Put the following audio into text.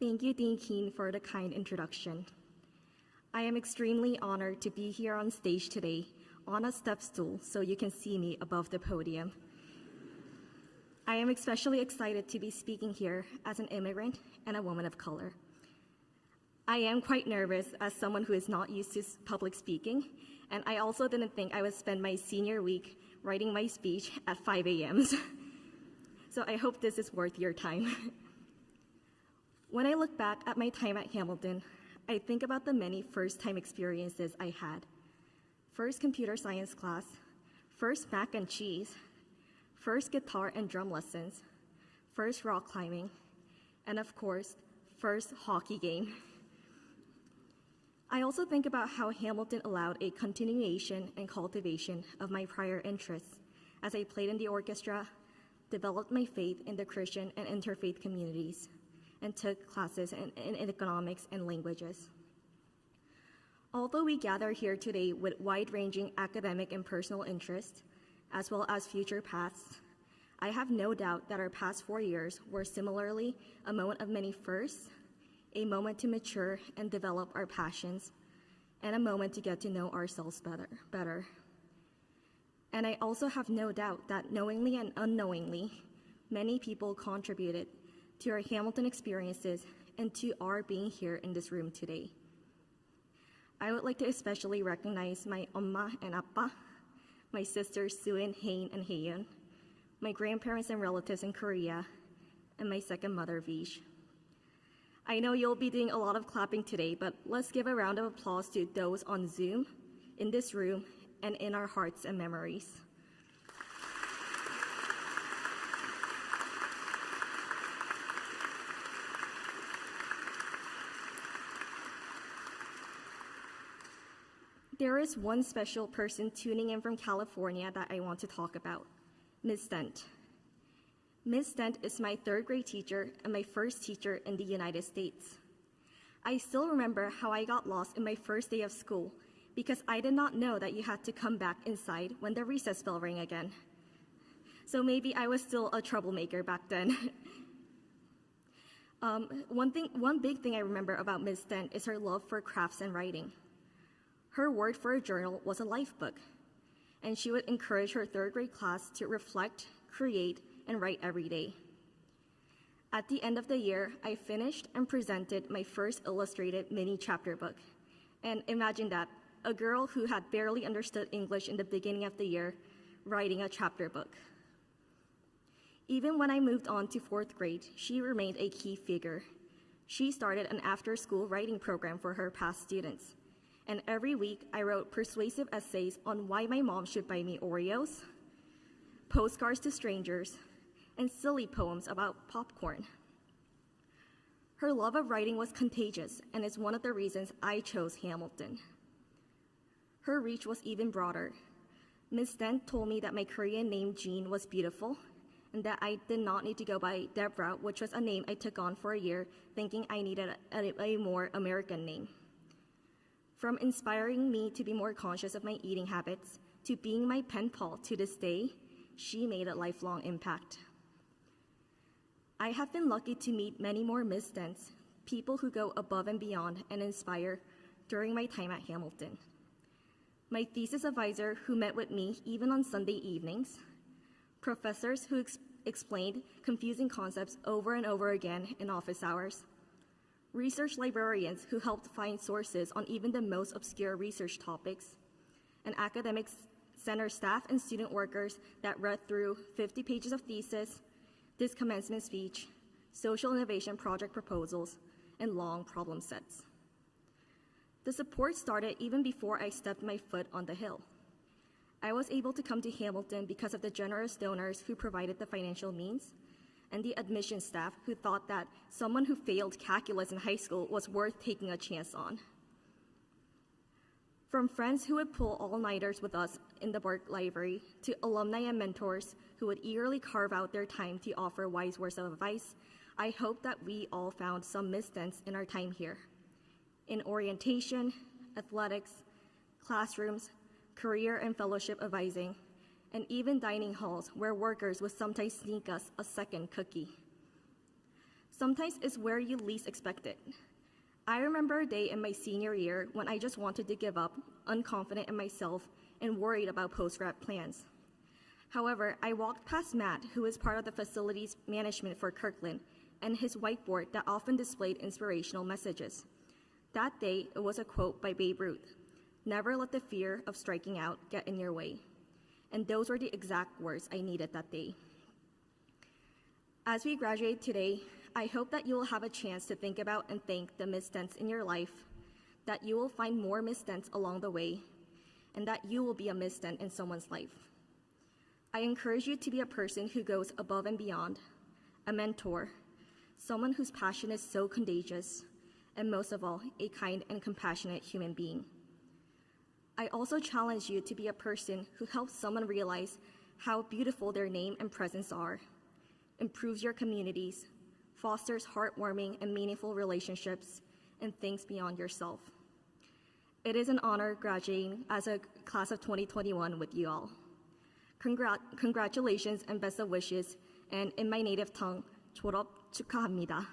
Thank you, Dean Keene, for the kind introduction. I am extremely honored to be here on stage today on a step stool so you can see me above the podium. I am especially excited to be speaking here as an immigrant and a woman of color. I am quite nervous as someone who is not used to public speaking, and I also didn't think I would spend my senior week writing my speech at 5 a.m. So I hope this is worth your time. When I look back at my time at Hamilton, I think about the many first-time experiences I had. First computer science class, first mac and cheese, first guitar and drum lessons, first rock climbing, and of course, first hockey game. I also think about how Hamilton allowed a continuation and cultivation of my prior interests as I played in the orchestra, developed my faith in the Christian and interfaith communities, and took classes in economics and languages. Although we gather here today with wide-ranging academic and personal interests, as well as future paths, I have no doubt that our past 4 years were similarly a moment of many firsts, a moment to mature and develop our passions, and a moment to get to know ourselves better. And I also have no doubt that knowingly and unknowingly, many people contributed to our Hamilton experiences and to our being here in this room today. I would like to especially recognize my Oma and Appa, my sisters Suin, Hain, and Haeyeon, my grandparents and relatives in Korea, and my second mother, Vish. I know you'll be doing a lot of clapping today, but let's give a round of applause to those on Zoom, in this room, and in our hearts and memories. There is one special person tuning in from California that I want to talk about, Ms. Dent. Ms. Dent is my third grade teacher and my first teacher in the United States. I still remember how I got lost in my first day of school because I did not know that you had to come back inside when the recess bell rang again. So maybe I was still a troublemaker back then. One big thing I remember about Ms. Dent is her love for crafts and writing. Her word for a journal was a life book, and she would encourage her third grade class to reflect, create, and write every day. At the end of the year, I finished and presented my first illustrated mini chapter book. And imagine that, a girl who had barely understood English in the beginning of the year, writing a chapter book. Even when I moved on to fourth grade, she remained a key figure. She started an after-school writing program for her past students. And every week, I wrote persuasive essays on why my mom should buy me Oreos, postcards to strangers, and silly poems about popcorn. Her love of writing was contagious and is one of the reasons I chose Hamilton. Her reach was even broader. Ms. Dent told me that my Korean name Jiin was beautiful and that I did not need to go by Deborah, which was a name I took on for a year thinking I needed a more American name. From inspiring me to be more conscious of my eating habits to being my pen pal to this day, she made a lifelong impact. I have been lucky to meet many more Ms. Dents, people who go above and beyond and inspire during my time at Hamilton. My thesis advisor who met with me even on Sunday evenings, professors who explained confusing concepts over and over again in office hours, research librarians who helped find sources on even the most obscure research topics, and academic center staff and student workers that read through 50 pages of thesis, this commencement speech, social innovation project proposals, and long problem sets. The support started even before I stepped my foot on the Hill. I was able to come to Hamilton because of the generous donors who provided the financial means, and the admissions staff who thought that someone who failed calculus in high school was worth taking a chance on. From friends who would pull all-nighters with us in the Burke Library, to alumni and mentors who would eagerly carve out their time to offer wise words of advice, I hope that we all found some Ms. Dents in our time here. In orientation, athletics, classrooms, career and fellowship advising, and even dining halls where workers would sometimes sneak us a second cookie. Sometimes it's where you least expect it. I remember a day in my senior year when I just wanted to give up, unconfident in myself, and worried about post-grad plans. However, I walked past Matt, who is part of the facilities management for Kirkland, and his whiteboard that often displayed inspirational messages. That day, it was a quote by Babe Ruth: "Never let the fear of striking out get in your way." And those were the exact words I needed that day. As we graduate today, I hope that you will have a chance to think about and thank the Miss Dents in your life, that you will find more Miss Dents along the way, and that you will be a Miss Dent in someone's life. I encourage you to be a person who goes above and beyond, a mentor, someone whose passion is so contagious, and most of all, a kind and compassionate human being. I also challenge you to be a person who helps someone realize how beautiful their name and presence are, improves your communities, fosters heartwarming and meaningful relationships, and thinks beyond yourself. It is an honor graduating as a class of 2021 with you all. Congratulations and best of wishes, and in my native tongue, 졸업 축하합니다.